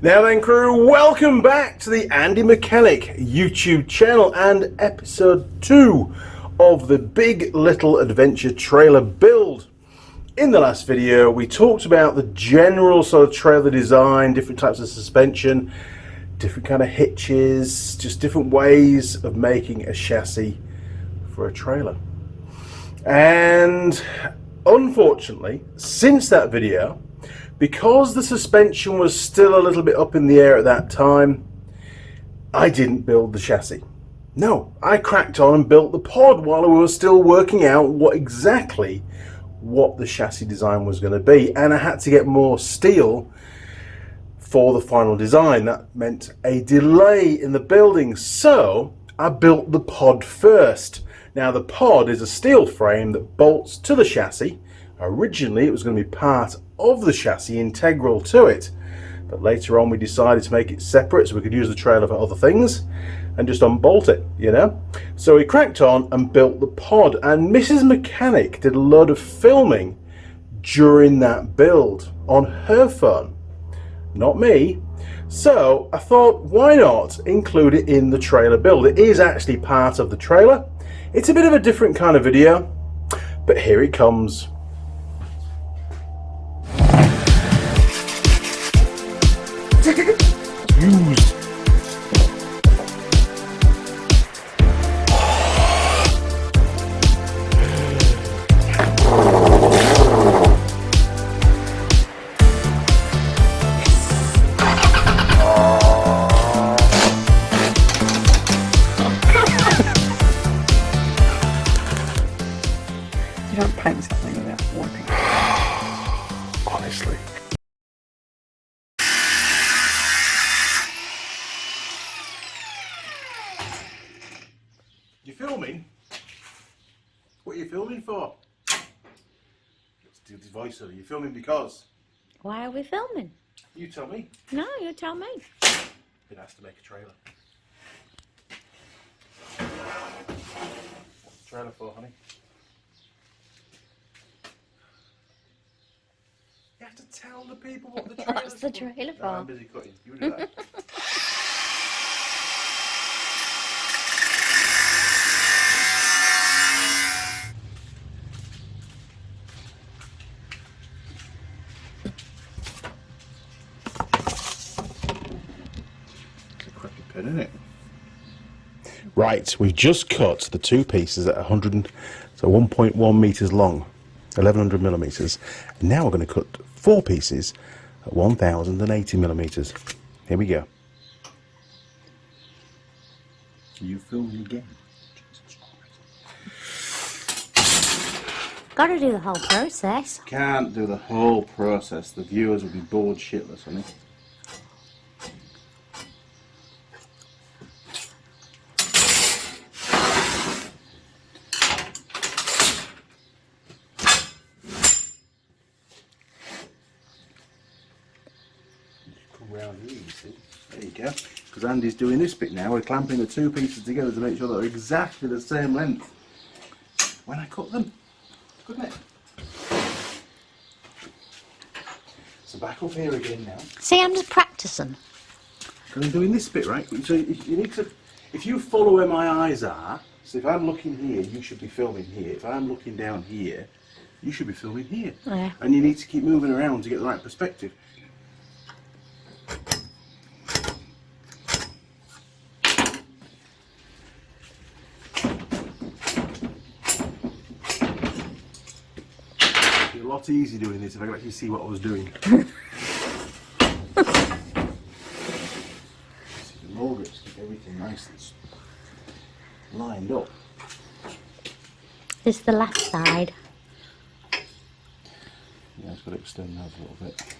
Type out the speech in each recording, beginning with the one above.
Now then, crew, welcome back to the Andy Mechanic YouTube channel and episode 2 of the Big Little Adventure trailer build. In the last video, we talked about the general sort of trailer design, different types of suspension, different kind of hitches, just different ways of making a chassis for a trailer. And unfortunately, since that video, because the suspension was still a little bit up in the air at that time, I didn't build the chassis. No, I cracked on and built the pod while we were still working out what the chassis design was going to be. And I had to get more steel for the final design. That meant a delay in the building. So I built the pod first. Now the pod is a steel frame that bolts to the chassis. Originally it was going to be part of the chassis, integral to it, but later on we decided to make it separate so we could use the trailer for other things and just unbolt it, you know. So we cracked on and built the pod, and Mrs. Mechanic did a load of filming during that build on her phone, not me. So I thought, why not include it in the trailer build? It is actually part of the trailer. It's a bit of a different kind of video, but here it comes. Used. You don't paint something without warping. Honestly. You filming? What are you filming for? Let's do the voiceover. You filming because? Why are we filming? You tell me. No, you tell me. Been asked to make a trailer. What's the trailer for, honey? You have to tell the people what the trailer's What's the trailer for? No, I'm busy cutting. You do that. Pin, isn't it? Right, we've just cut the two pieces at 1.1 meters long, 1100 millimeters. And now we're going to cut 4 pieces at 1080 millimeters. Here we go. You filming again? Got to do the whole process. Can't do the whole process. The viewers will be bored shitless, honey. Around here, you see. There you go. Because Andy's doing this bit now. We're clamping the two pieces together to make sure that they're exactly the same length when I cut them. Couldn't it? So back up here again now. See, I'm just practicing. Because I'm doing this bit, right? So you need to, if you follow where my eyes are, so if I'm looking here, you should be filming here. If I'm looking down here, you should be filming here. Yeah. And you need to keep moving around to get the right perspective. A lot easier doing this if I could actually see what I was doing. See the roll grips, keep everything nice and lined up. This is the left side. Yeah, I've got to extend those a little bit.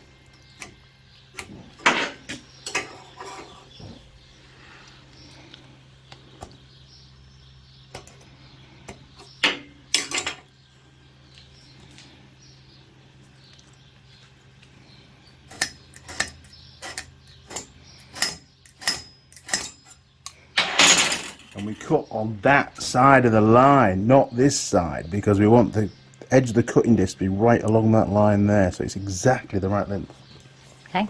And we cut on that side of the line, not this side, because we want the edge of the cutting disc to be right along that line there, so it's exactly the right length. Okay.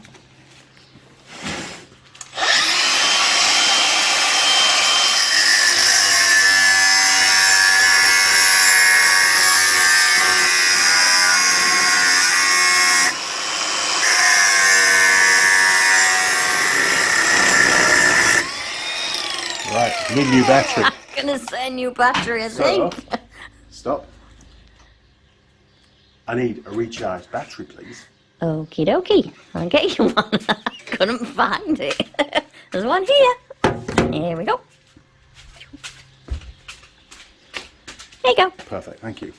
Need a new battery. I'm gonna say new battery, I think. Stop. I need a recharged battery, please. Okie dokie. I'll get you one. Couldn't find it. There's one here. Here we go. There you go. Perfect, thank you.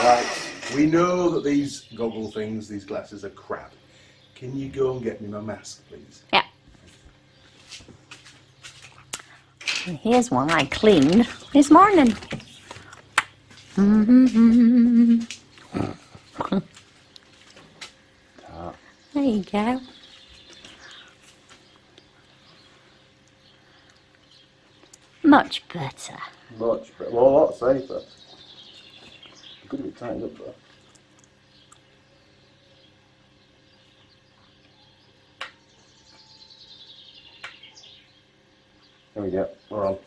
Right, we know that these goggle things, these glasses are crap. Can you go and get me my mask, please? Yeah. And here's one I cleaned this morning. There you go. Much better. Much better. Well, a lot safer. Could have been tightened up though. There we go. We're on.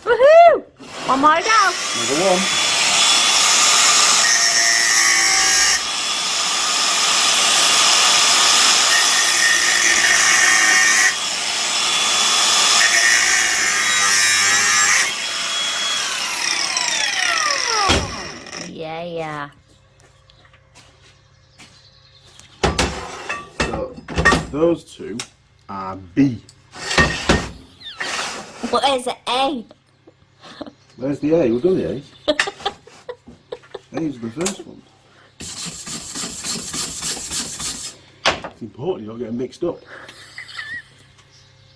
Woohoo! One more to go. Number one. Yeah. So, those two are B. Where's the A? There's the A. We've done the A. A's the first one. It's important you don't get mixed up.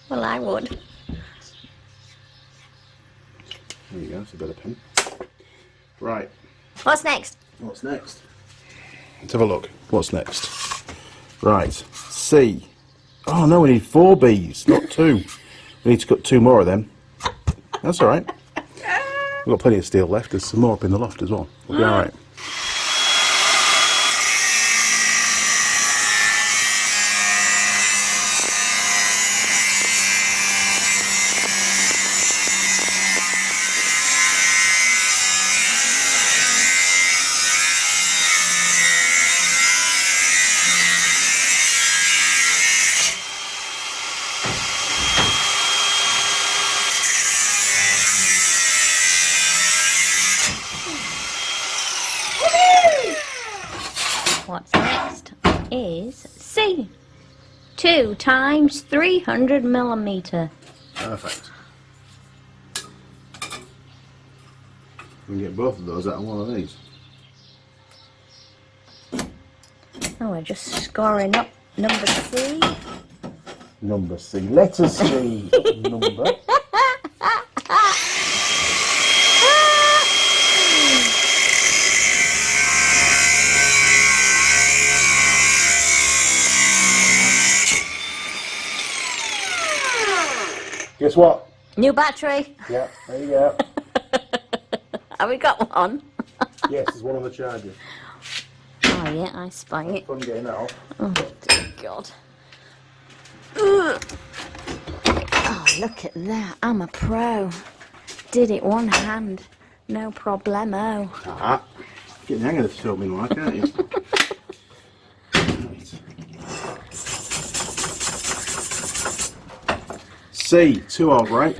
Well, I would. There you go. That's a better pen. Right. What's next? What's next? Let's have a look. What's next? Right. C. Oh no, we need 4 B's, not 2. We need to cut 2 more of them. That's all right. We've got plenty of steel left. There's some more up in the loft as well. We'll be all right. What's next is C. 2 times 300 millimeter. Perfect. We can get both of those out of one of these. Oh, we're just scoring up number C. Number C. Letter C. Number. Guess what? New battery. Yeah, there you go. Have we got one? Yes, there's one on the charger. Oh yeah, I spy it. Fun getting that off. Oh dear God. Ugh. Oh, look at that. I'm a pro. Did it one hand. No problemo. Ah, get the hang of this filming like, can't you? Right. C, 2 odd, right?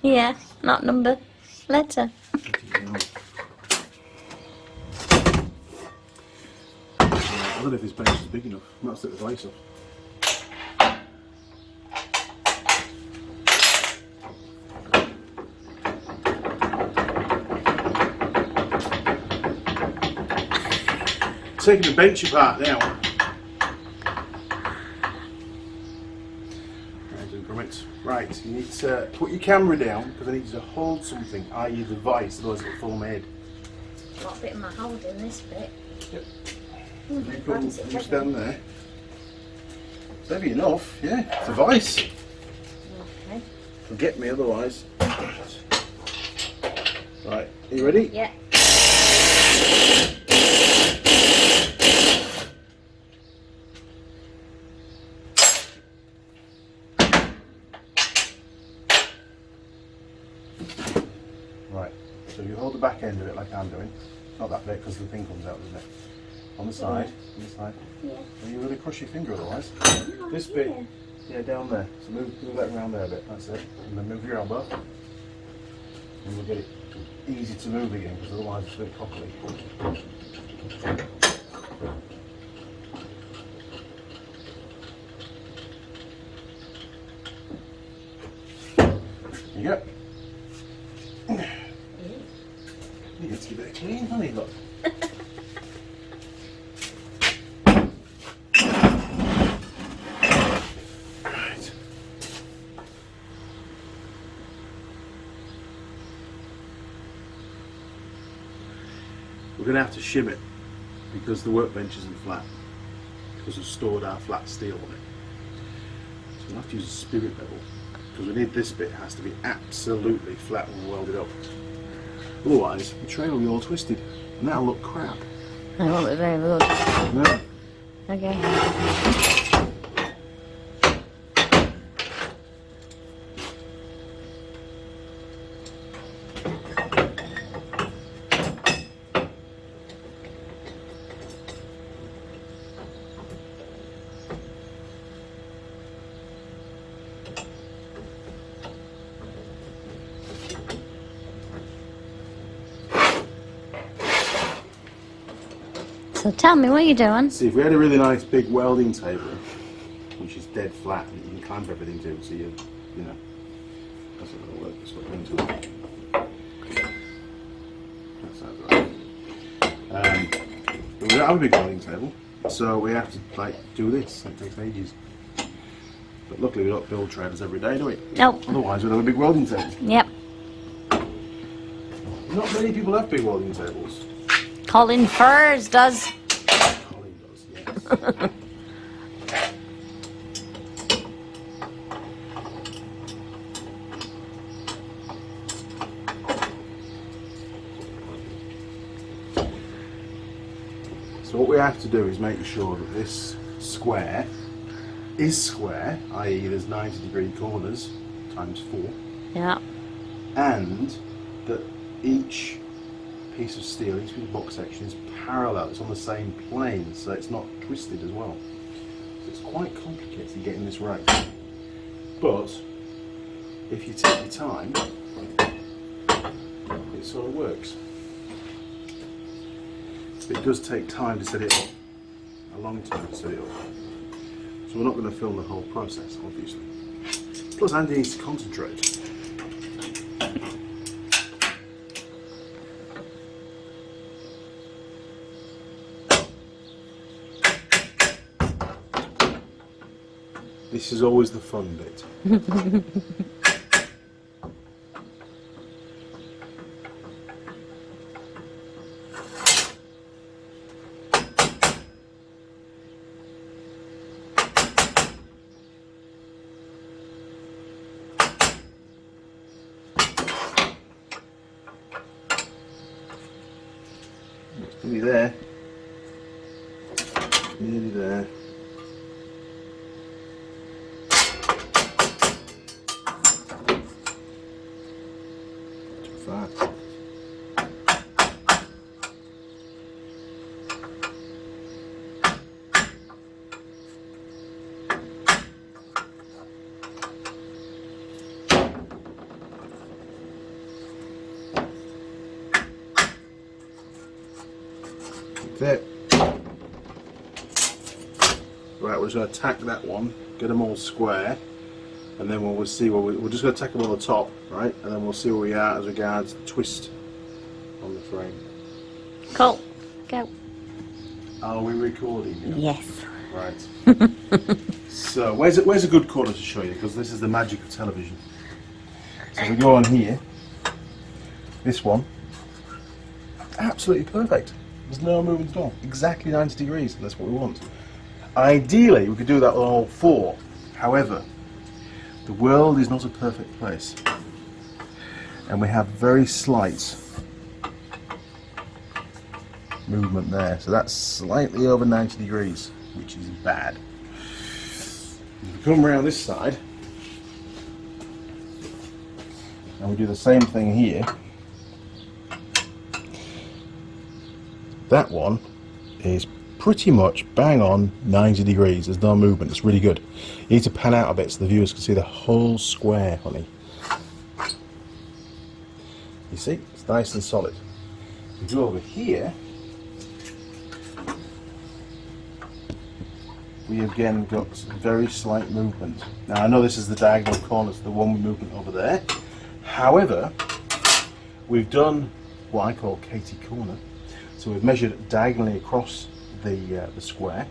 Yeah, not number. Letter. I don't know if this bench is big enough. I might set the place up. Taking the bench apart now. Right, you need to put your camera down because I need you to hold something, i.e. the vice, otherwise it'll fall my head. Got a bit of my hold in this bit. Yep. You stand there. It's heavy enough, yeah. It's a vice. Okay. Forget me otherwise. Right, are you ready? Yeah. Right, so you hold the back end of it like I'm doing. Not that bit because the thing comes out, doesn't it? On the side, on the side. Yeah. Are you really crush your finger otherwise? This bit, yeah, down there. So move that around there a bit, that's it. And then move your elbow. And we'll get it easy to move again because otherwise it's going to cockily. There you go. You get to keep it clean, honey, look. Right. We're going to have to shim it because the workbench isn't flat because we've stored our flat steel on it. So we'll have to use a spirit level because we need this bit has to be absolutely flat and welded up. Otherwise, the tray will be all twisted, and that'll look crap. That won't be very good. No. Okay. So tell me, what are you doing? See, if we had a really nice big welding table, which is dead flat, and you can clamp everything to, so you know, that's not going to work. It's not going to work. That sounds right. But we don't have a big welding table, so we have to like do this. It takes ages. But luckily, we don't build trailers every day, do we? Nope. Otherwise, we'd have a big welding table. Yep. Not many people have big welding tables. Colin Furs does. Colin does, yes. So what we have to do is make sure that this square is square, i.e. there's 90-degree corners times 4, Yeah. and that each piece of steel, each piece of box section is parallel, it's on the same plane, so it's not twisted as well. So it's quite complicated getting this right. But if you take your time, it sort of works. It does take time to set it up, a long time to set it up. So we're not going to film the whole process, obviously. Plus Andy needs to concentrate. This is always the fun bit. It's nearly there. Nearly there. Too fast. That's it. Right, we're just going to tack that one, get them all square, and then we'll see where we're just going to tack them on the top, right? And then we'll see where we are as regards the twist on the frame. Cool. Go. Are we recording now? Yes. Right. So where's a good corner to show you? Because this is the magic of television. So we go on here. This one. Absolutely perfect. There's no movement at all. Exactly 90 degrees. That's what we want. Ideally, we could do that on all 4. However, the world is not a perfect place. and we have very slight movement there. So that's slightly over 90 degrees, which is bad. If we come around this side, and we do the same thing here, that one is pretty much bang on 90 degrees. There's no movement. It's really good. You need to pan out a bit so the viewers can see the whole square, honey. You see, it's nice and solid. If you go over here, we again got some very slight movement. Now I know this is the diagonal corner, so the one with movement over there. However, we've done what I call Katie corner. So we've measured diagonally across the square,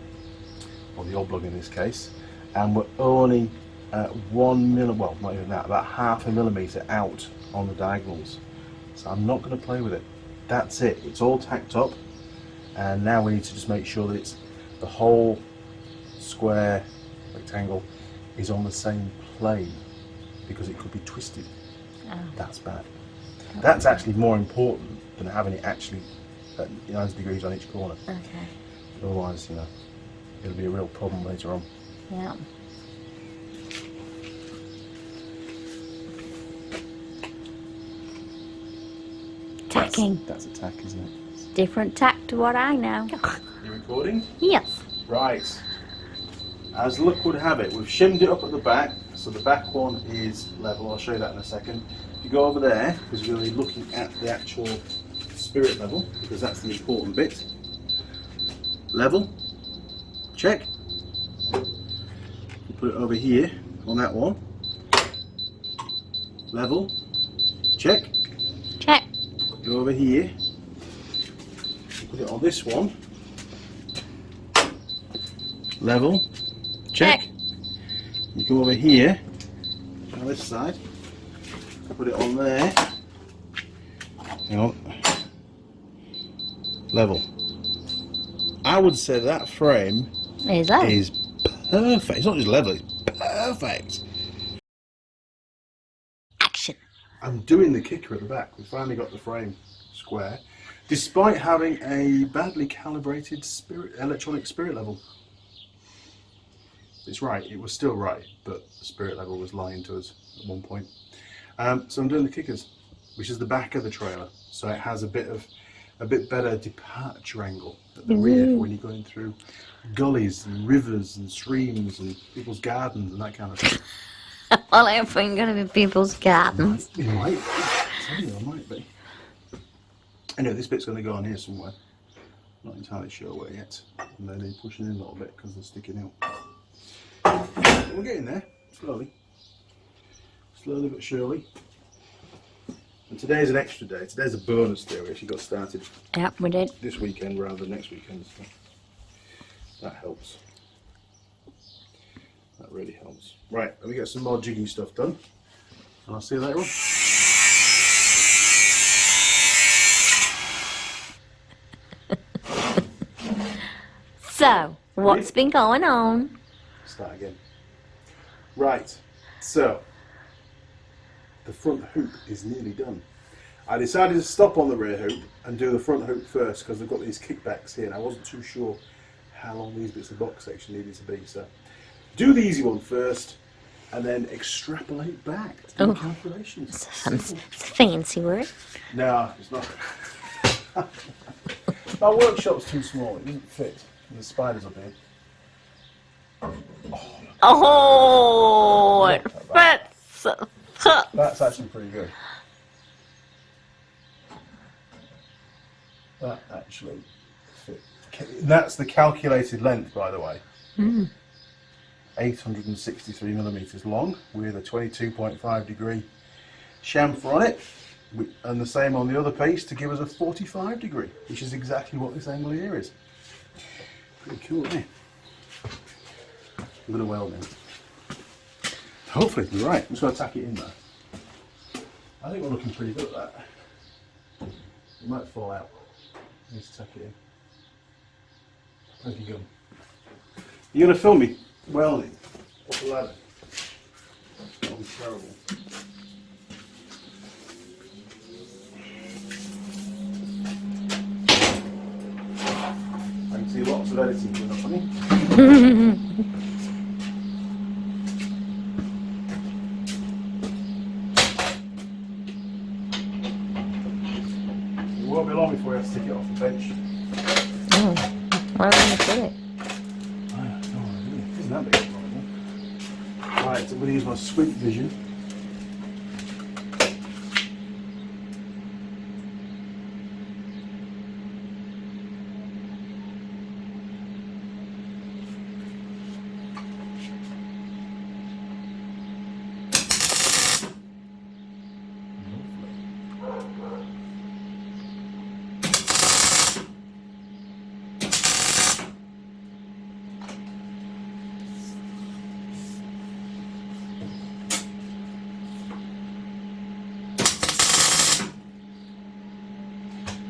or the oblong in this case, and we're only 1 millimeter, well not even that, about half a millimeter out on the diagonals. So I'm not going to play with it. That's it. It's all tacked up, and now we need to just make sure that it's the whole square rectangle is on the same plane, because it could be twisted. Oh. That's bad. That's actually more important than having it actually at 90 degrees on each corner. Okay. Otherwise, you know, it'll be a real problem later on. Yeah. Tacking. That's a tack, isn't it? Different tack to what I know. You recording? Yes. Right. As luck would have it, we've shimmed it up at the back, so the back one is level. I'll show you that in a second. If you go over there, because you're going to be looking at the actual spirit level, because that's the important bit. Level. Check. You put it over here on that one. Level. Check. Check. Go over here. Put it on this one. Level. Check. You come over here on this side. Put it on there. Hang on. Level. I would say that frame is perfect. It's not just level, it's perfect. Action. I'm doing the kicker at the back. We finally got the frame square, despite having a badly calibrated electronic spirit level. It's right, it was still right, but the spirit level was lying to us at one point. So I'm doing the kickers, which is the back of the trailer. So it has a bit better departure angle at the rear when you're going through gullies and rivers and streams and people's gardens and that kind of thing. Well, I hope I'm going to be people's gardens. It might be. I tell you, it might be. Anyway, this bit's going to go on here somewhere. Not entirely sure where yet. And they need pushing in a little bit because they're sticking out. We're getting there, slowly. Slowly but surely. And today's an extra day. Today's a bonus day. We actually got started. Yep, we did. This weekend rather than next weekend. So that helps. That really helps. Right, let me get some more jigging stuff done. And I'll see you later on. So, what's been going on? Start again. Right, so the front hoop is nearly done. I decided to stop on the rear hoop and do the front hoop first because I've got these kickbacks here and I wasn't too sure how long these bits of box section needed to be. So do the easy one first and then extrapolate back to the calculations. It's a fancy word. No, it's not. My workshop's too small, it doesn't fit. And the spiders up here. Oh, it fits. That's actually pretty good. That actually fit. That's the calculated length, by the way. 863 millimeters long with a 22.5 degree chamfer on it, and the same on the other piece to give us a 45 degree, which is exactly what this angle here is. Pretty cool, isn't it? A bit of welding. Hopefully it'll be right. I'm just going to tack it in there. I think we're looking pretty good at that. It might fall out. I need to tack it in. Thank you, gun. You're going to film me welding up the ladder. That'll be terrible. be lots of editing coming up, honey. It won't be long before we have to stick it off the bench. Oh, why are we going to put it? It isn't that big. Right, so I'm going to use my squint vision.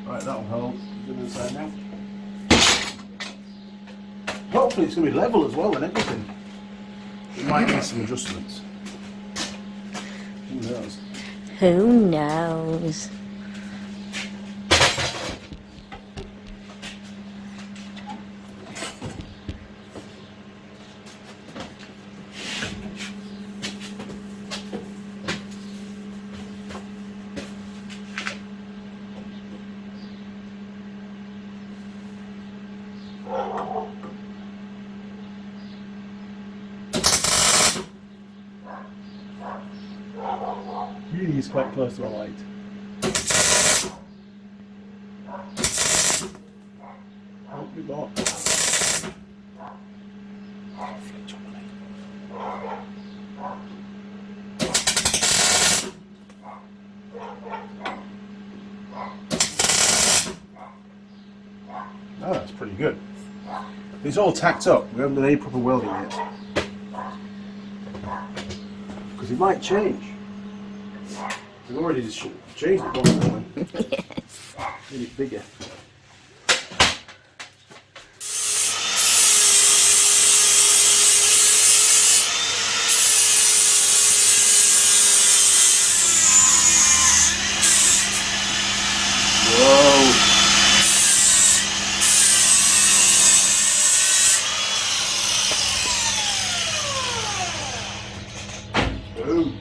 Right, that'll hold. Go to the side now. Hopefully it's going to be level as well and everything. It might need some adjustments. Who knows? Who knows? Really is quite close to a light. Help me, bot. Oh, that's pretty good. It's all tacked up. We haven't done any proper welding yet. Because it might change. We've already just changed it one time. Yes. Made it bigger. Whoa. Boom.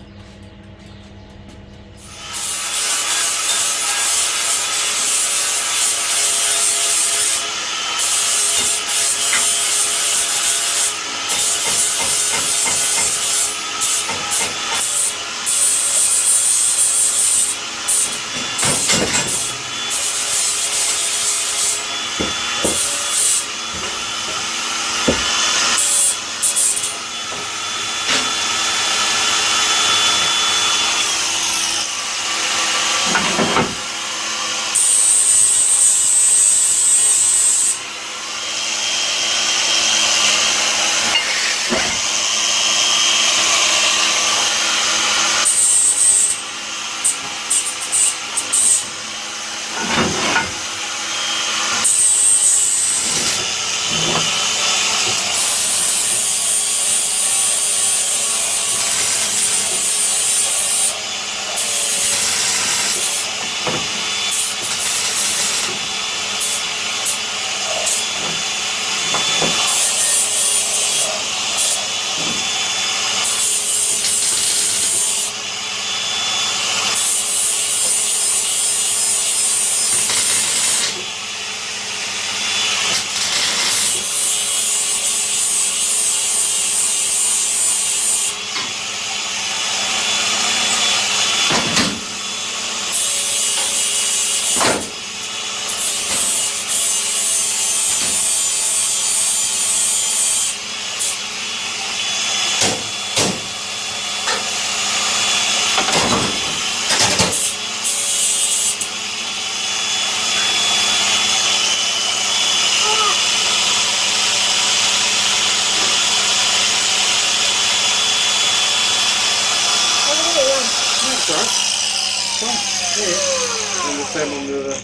And the same on the other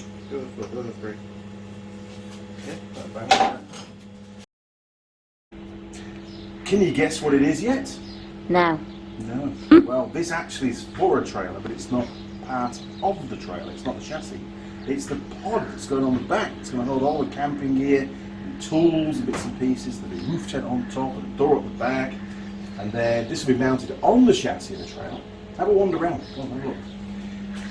foot, the other three. Okay, can you guess what it is yet? No. No. Well, this actually is for a trailer, but it's not part of the trailer. It's not the chassis. It's the pod that's going on the back. It's going to hold all the camping gear, tools and bits and pieces. There'll be a roof tent on top and a door at the back. And then this will be mounted on the chassis of the trailer. Have a wander around. Go on, have a look.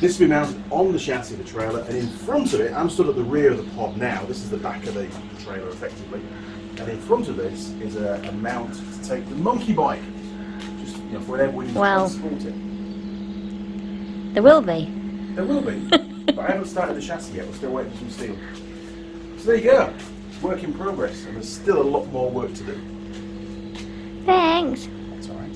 This will be mounted on the chassis of the trailer, and in front of it, I'm stood at the rear of the pod now. This is the back of the trailer, effectively. And in front of this is a mount to take the monkey bike, just for whenever we need to transport it. There will be. There will be, but I haven't started the chassis yet. We're still waiting for some steel. So there you go. Work in progress, and there's still a lot more work to do. Thanks. That's all right.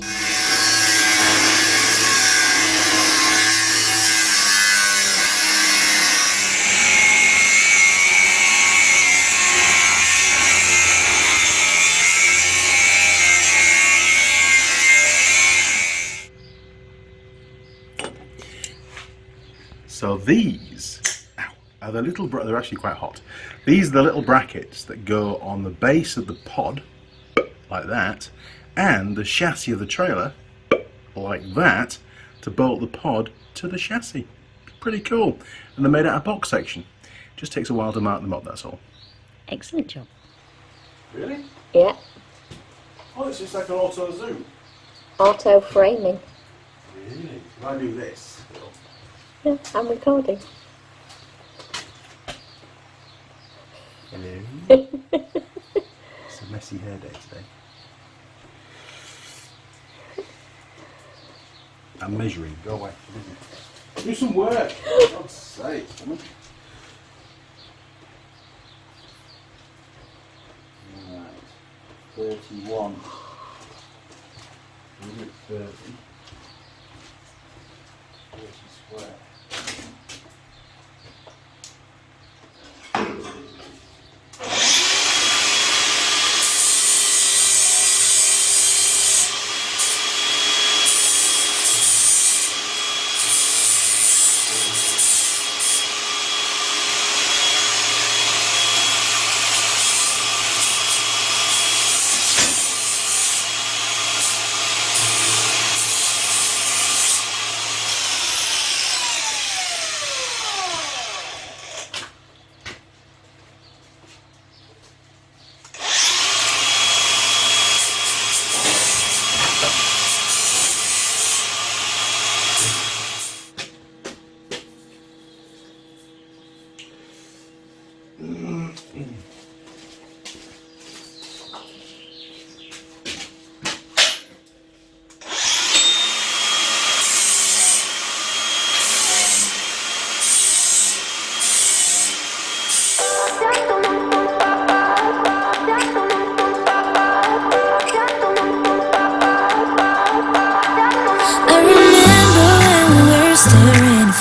So these are the little, they're actually quite hot. These are the little brackets that go on the base of the pod, like that, and the chassis of the trailer, like that, to bolt the pod to the chassis. Pretty cool. And they're made out of box section. Just takes a while to mark them up, that's all. Excellent job. Really? Yeah. Oh, it's just like an auto zoom. Auto framing. Really? If I do this, Yeah, I'm recording. hello. It's a messy hair day today. I'm measuring. Go away. Do some work. For God's sake. Right. 31. Is it 30? 30 square.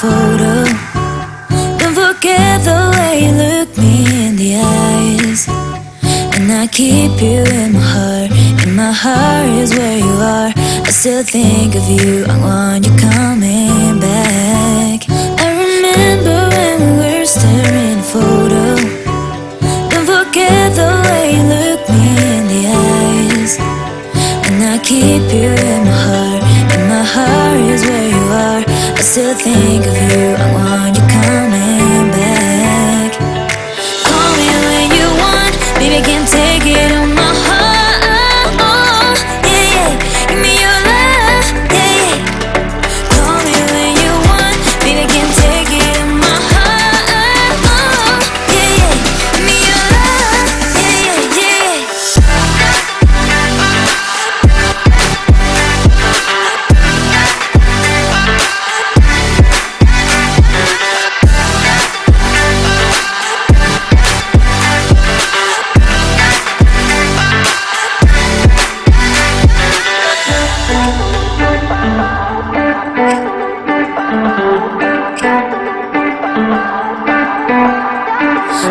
photo. Don't forget the way you look me in the eyes. And I keep you in my heart, and my heart is where you are. I still think of you, I want you coming back. I remember when we were staring at a photo. Don't forget the way you look me in the eyes. And I keep you in my heart, and my heart is where you are. I still think of you, I want you coming back. Call me when you want, baby, I can't take it on my heart. Oh, yeah, yeah, give me your love, yeah, yeah. Call me when you want, baby, I can't take it on my heart. Oh, yeah, yeah, give me your love, yeah, yeah, yeah.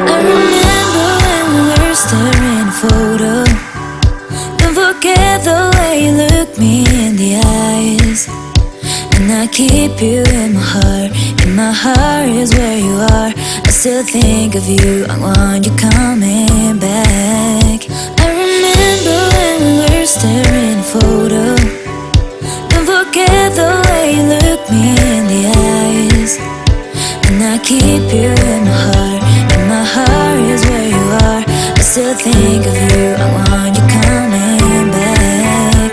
I remember when we were staring at a photo. Don't forget the way you look me in the eyes. And I keep you in my heart, and my heart is where you are. I still think of you, I want you coming back. I remember when we were staring at a photo. Don't forget the way you look me in the eyes. And I keep you in my heart, and my heart is where you are. I still think of you, I want you coming back.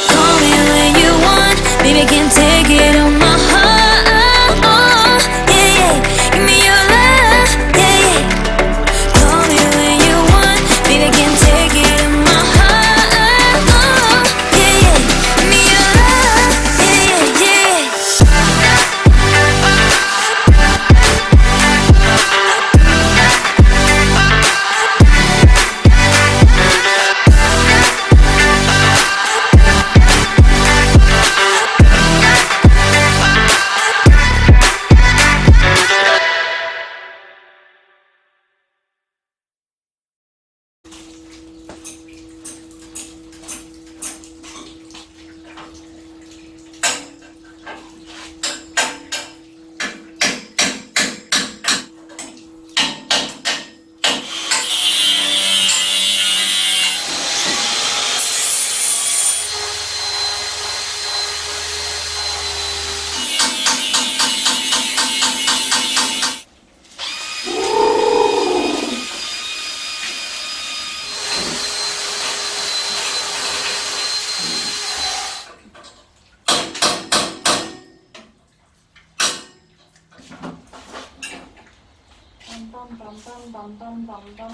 Call me when you want, baby, I can't take it on my heart. Yeah, yeah, give me your love, yeah, yeah. Call me when you want, baby, I can't take it on my heart. Yeah, yeah, give me your love, yeah, yeah, yeah.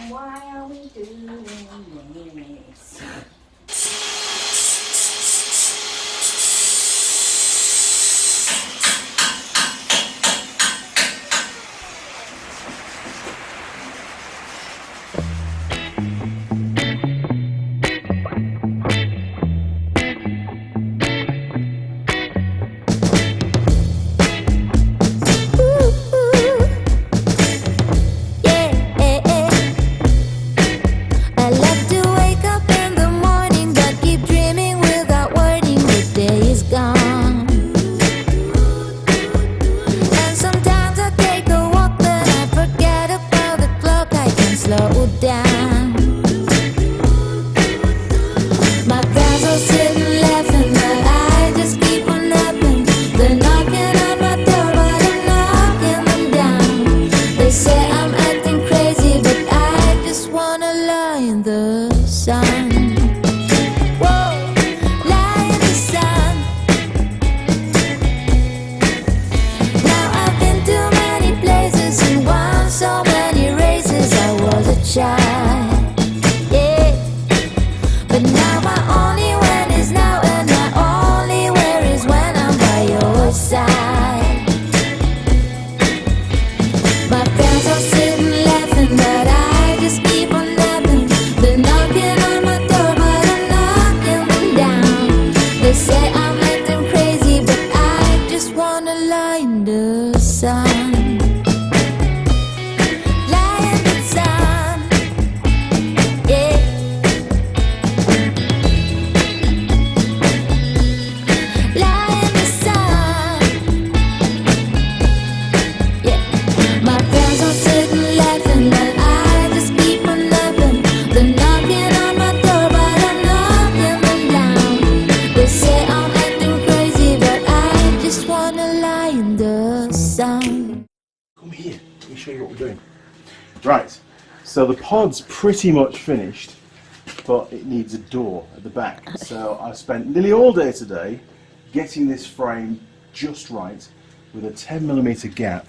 Why are we doing this? I love to wake up in the morning, but keep dreaming without wording. The day is gone, and sometimes I take a walk, but I forget about the clock. I can slow down. My friends are sitting laughing, but I just keep on napping. They're knocking on my door, but I'm knocking them down. They say I'm acting crazy, but I just wanna lie in the sun. Whoa, lie in the sun. Now I've been to many places and won so many races. I was a child, yeah. But now my only win is now, and my only wear is when I'm by your side. My friends are sitting laughing, but I just keep on napping. They're knocking on my door, but I'm knocking them down. They say I'm acting crazy, but I just wanna lie in the sun. Lie in the sun, yeah. Lie in the sun, yeah. My friends are sitting laughing, but I just keep on napping. They're knocking on my door, but I'm knocking them down. They say I'm acting crazy, but I just wanna lie in the sun. Come here, let me show you what we're doing. Right, so the pod's pretty much finished, but it needs a door at the back. So I spent nearly all day today getting this frame just right with a 10mm gap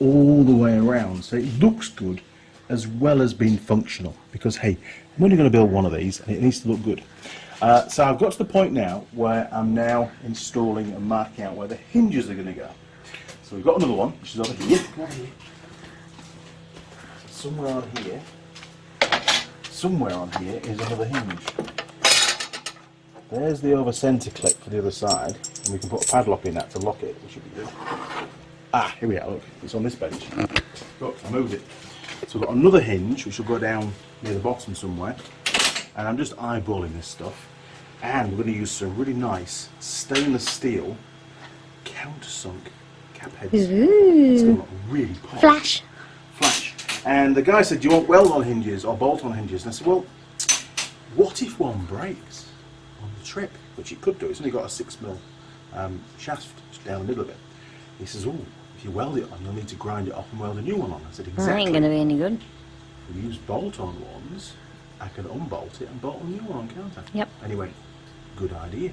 all the way around, so it looks good as well as being functional, because hey, I'm only going to build one of these and it needs to look good. So I've got to the point now where I'm now installing and marking out where the hinges are going to go. So we've got another one, which is over here. Somewhere on here is another hinge. There's the over centre clip for the other side, and we can put a padlock in that to lock it, which should be good. Ah, here we are, look, it's on this bench. Look, I moved it. So we've got another hinge, which will go down near the bottom somewhere, and I'm just eyeballing this stuff. And we're going to use some really nice stainless steel countersunk cap heads. It's going to look really polished. Flash. And the guy said, do you want weld on hinges or bolt on hinges? And I said, well, what if one breaks on the trip? Which it could do. It's only got a 6mm shaft down the middle of it. He says, oh, if you weld it on, you'll need to grind it off and weld a new one on. I said, That exactly. ain't gonna be any good. we use bolt-on ones, I can unbolt it and bolt a new one, can't I? Yep. Anyway, good idea.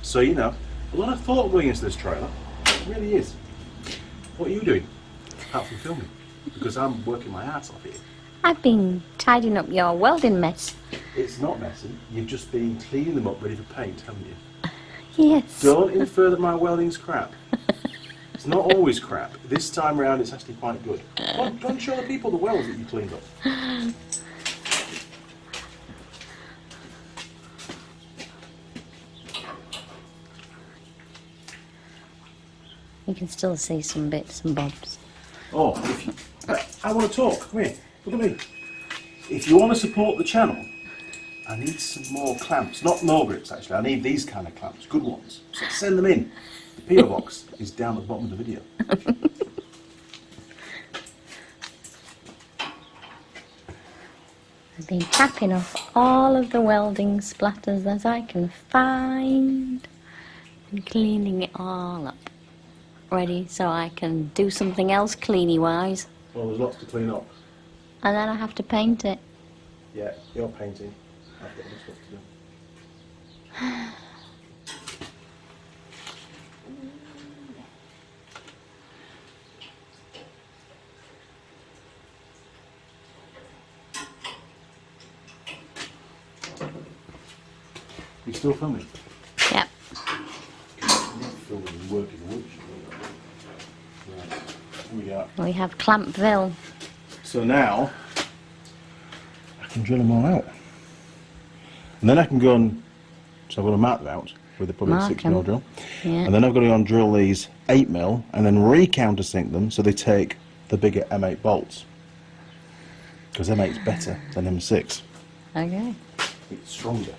So, you know, a lot of thought going into this trailer. It really is. What are you doing? Apart from filming. Because I'm working my ass off here. I've been tidying up your welding mess. It's not messy. You've just been cleaning them up ready for paint, haven't you? Yes. Don't infer that my welding's crap. It's not always crap. This time around it's actually quite good. Go and show the people the welds that you cleaned up. You can still see some bits and bobs. Oh, if you, I want to talk. Come here. Look at me. If you want to support the channel, I need some more clamps. Not no grips, actually. I need these kind of clamps. Good ones. So send them in. The PO box is down at the bottom of the video. I've been tapping off all of the welding splatters as I can find and cleaning it all up. Ready so I can do something else cleany-wise. Well, there's lots to clean up. And then I have to paint it. Yeah, you're painting. I've got other stuff to do. You still filming? Yep. You're not filming and working the workshop. Right, here we go. We have Clampville. So now I can drill them all out, and then I can go and so I've got to mark them out with probably a Mark 6mm 'em. drill, Yeah. and then I've got to go and drill these 8mm and then re-countersink them so they take the bigger M8 bolts because M8's better than M6. Okay. It's stronger.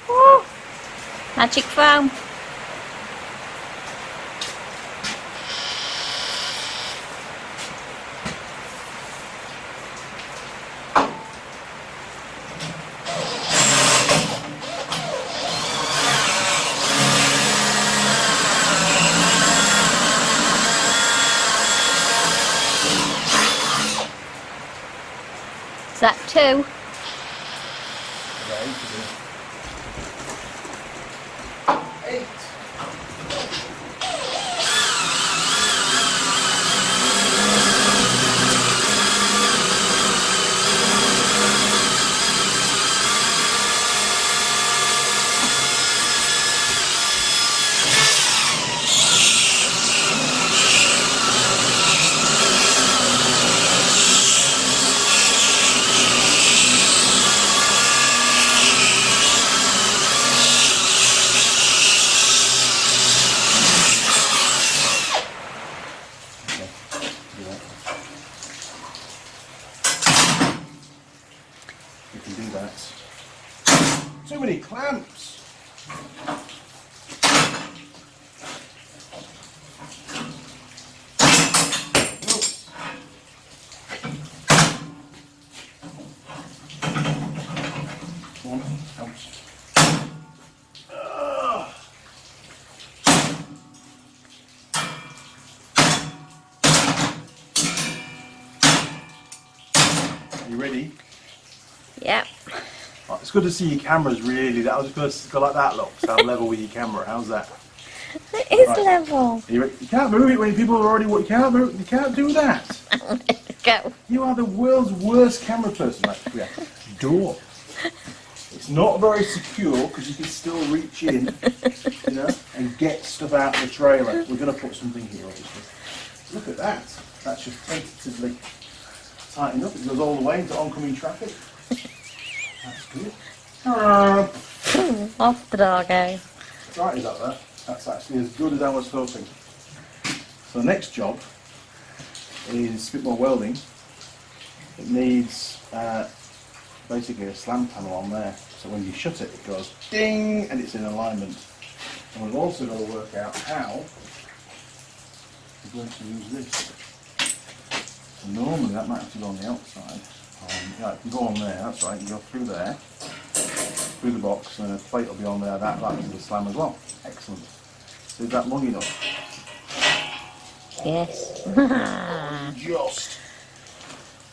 Woo! Magic foam. Is that 2? You can do that. Too many clamps. Come on, ouch. You ready? Yep. Oh, it's good to see your cameras really. That was good to go like that, look. Stand level with your camera. How's that? It is Right. level. You can't move it when people are already. You can't move. You can't do that. Go. You are the world's worst camera person. Like, yeah. Door. It's not very secure because you can still reach in, you know, and get stuff out of the trailer. We're going to put something here, obviously. Look at that. That's just tentatively tightened up. It goes all the way into oncoming traffic. That's good. Off the doggo. Right, is that there? That's actually as good as I was hoping. So the next job is a bit more welding. It needs basically a slam panel on there. So when you shut it, it goes ding and it's in alignment. And we've also got to work out how we're going to use this. So normally that might have to go on the outside. Yeah, it can go on there, that's right. You go through there, through the box, and a plate will be on there. That is the slam as well. Excellent. So is that long enough? Yes. Just.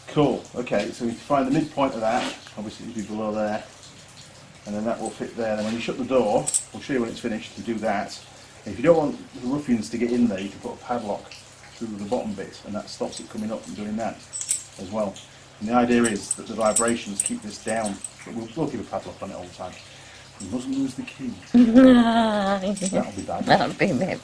Cool. Okay, so we find the midpoint of that. Obviously it'll be below there. And then that will fit there. Then when you shut the door, we'll show you when it's finished, you do that. And if you don't want the ruffians to get in there, you can put a padlock through the bottom bit, and that stops it coming up and doing that as well. And the idea is that the vibrations keep this down, but we'll keep a padlock on it all the time. We mustn't lose the key. That'll be bad. That'll be a bit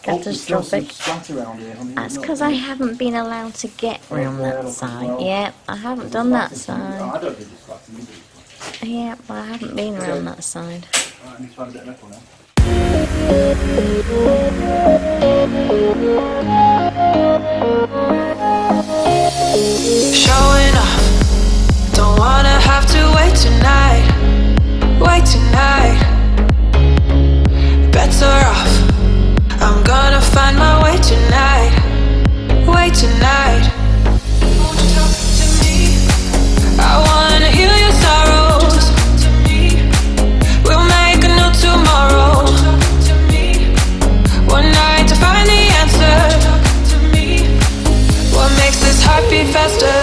catastrophic. Splatter around here, honey. That's because I haven't been allowed to get round that side. Yeah, I haven't done that I side. don't do the splatter, you do the splatter. Yeah, but I haven't been around that side. Alright, I need to find a bit of metal now. Showing off, don't wanna have to wait tonight. Wait tonight. Better off, I'm gonna find my way tonight. Wait tonight. Won't you talk to me? I wanna heal your sorrows. We'll make a new tomorrow. One night to find the answer. What makes this heart beat faster?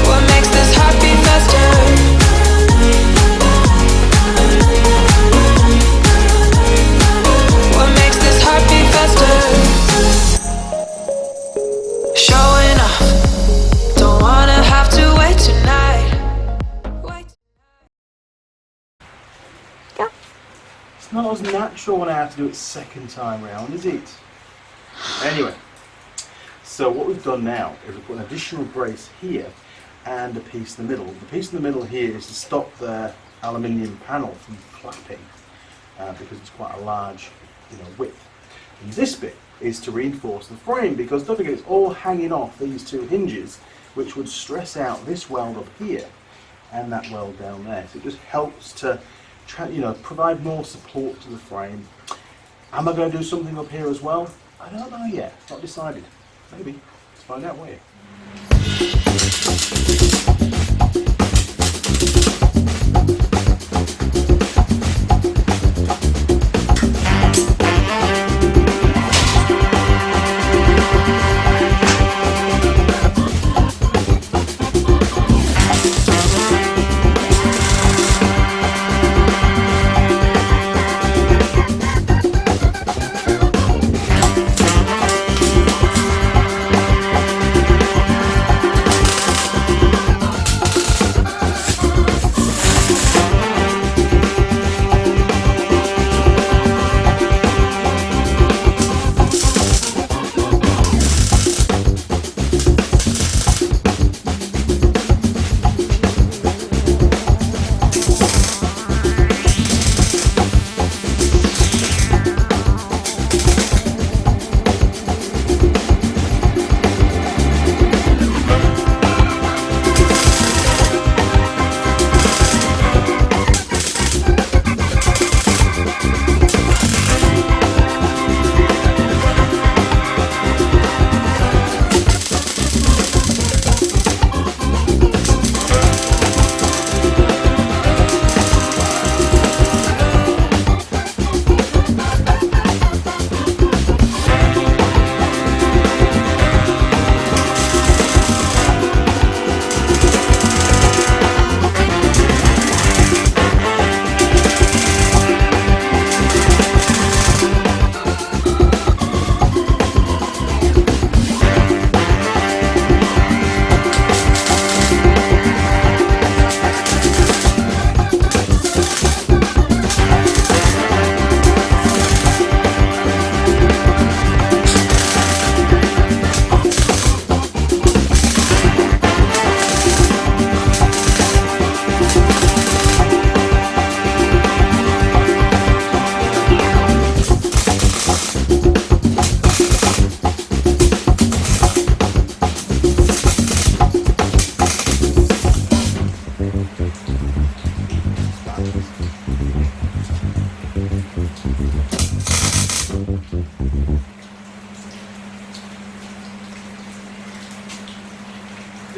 What makes this heart beat faster? What makes this heart beat faster? Showing off, don't wanna have to wait tonight. Wait. It's not as natural when I have to do it second time round, is it? Anyway, so what we've done now is we've put an additional brace here and a piece in the middle. The piece in the middle here is to stop the aluminium panel from flapping because it's quite a large, width. And this bit is to reinforce the frame because don't forget it's all hanging off these two hinges, which would stress out this weld up here and that weld down there. So it just helps to provide more support to the frame. Am I going to do something up here as well? I don't know yet. Not decided. Maybe. Let's find out, will you?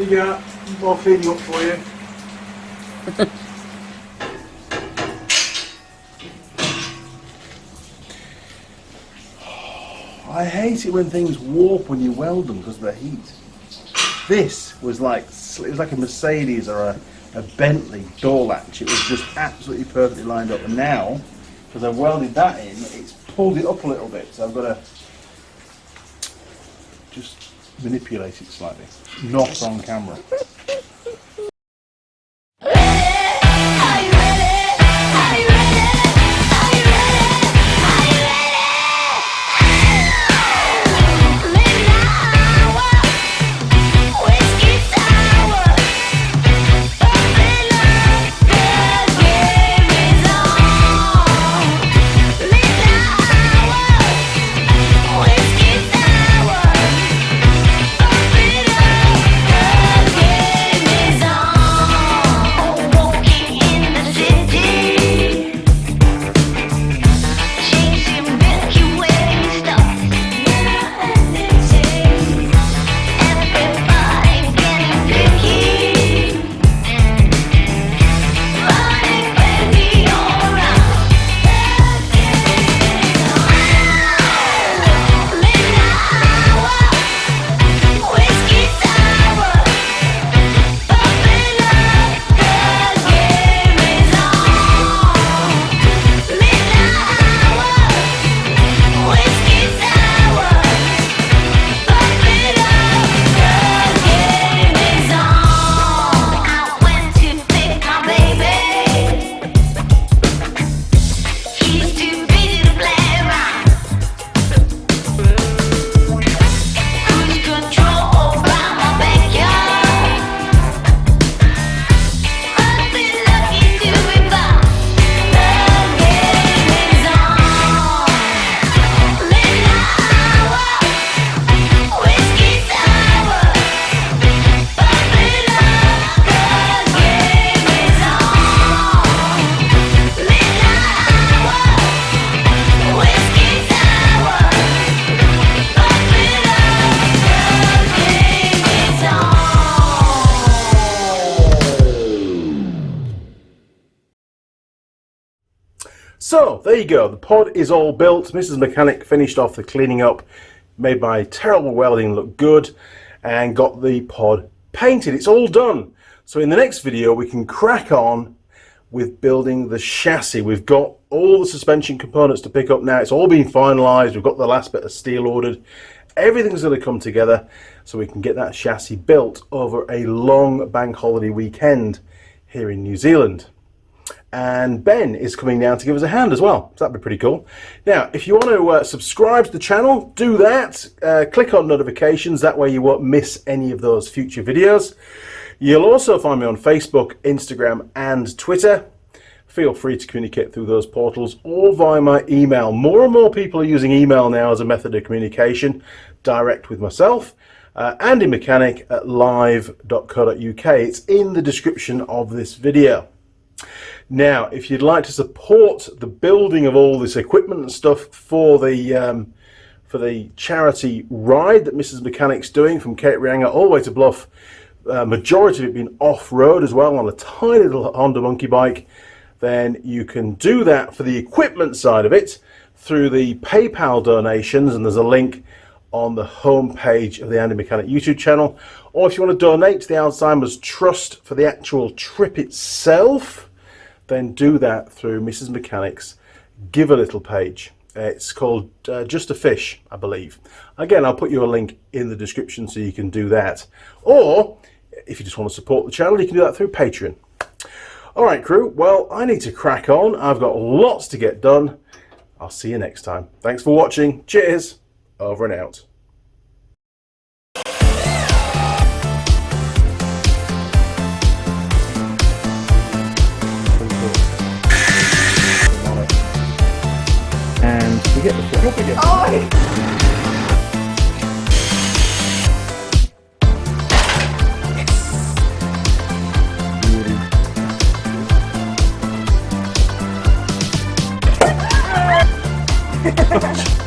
You got more feeding up for you. I hate it when things warp when you weld them because of the heat. This was like, it was like a Mercedes or a Bentley door latch. It was just absolutely perfectly lined up. And now, because I've welded that in, it's pulled it up a little bit. So I've got to just manipulate it slightly. Not on camera. So, there you go. The pod is all built. Mrs. Mechanic finished off the cleaning up, made my terrible welding look good, and got the pod painted. It's all done. So in the next video, we can crack on with building the chassis. We've got all the suspension components to pick up now. It's all been finalized. We've got the last bit of steel ordered. Everything's going to come together so we can get that chassis built over a long bank holiday weekend here in New Zealand. And Ben is coming down to give us a hand as well, so that'd be pretty cool. Now, if you want to subscribe to the channel, do that. Click on notifications, that way you won't miss any of those future videos. You'll also find me on Facebook, Instagram and Twitter. Feel free to communicate through those portals or via my email. More and more people are using email now as a method of communication, direct with myself. Andy Mechanic at live.co.uk. It's in the description of this video. Now, if you'd like to support the building of all this equipment and stuff for the charity ride that Mrs. Mechanic's doing from Cape Reinga all the way to Bluff, majority of it being off-road as well on a tiny little Honda monkey bike, then you can do that for the equipment side of it through the PayPal donations, and there's a link on the home page of the Andy Mechanic YouTube channel. Or if you want to donate to the Alzheimer's Trust for the actual trip itself, then do that through Mrs. Mechanic's Give a Little page. It's called Just a Fish, I believe. Again, I'll put you a link in the description so you can do that. Or if you just want to support the channel, you can do that through Patreon. All right, crew. Well, I need to crack on. I've got lots to get done. I'll see you next time. Thanks for watching. Cheers. Over and out. And we get the foot up again. Oh!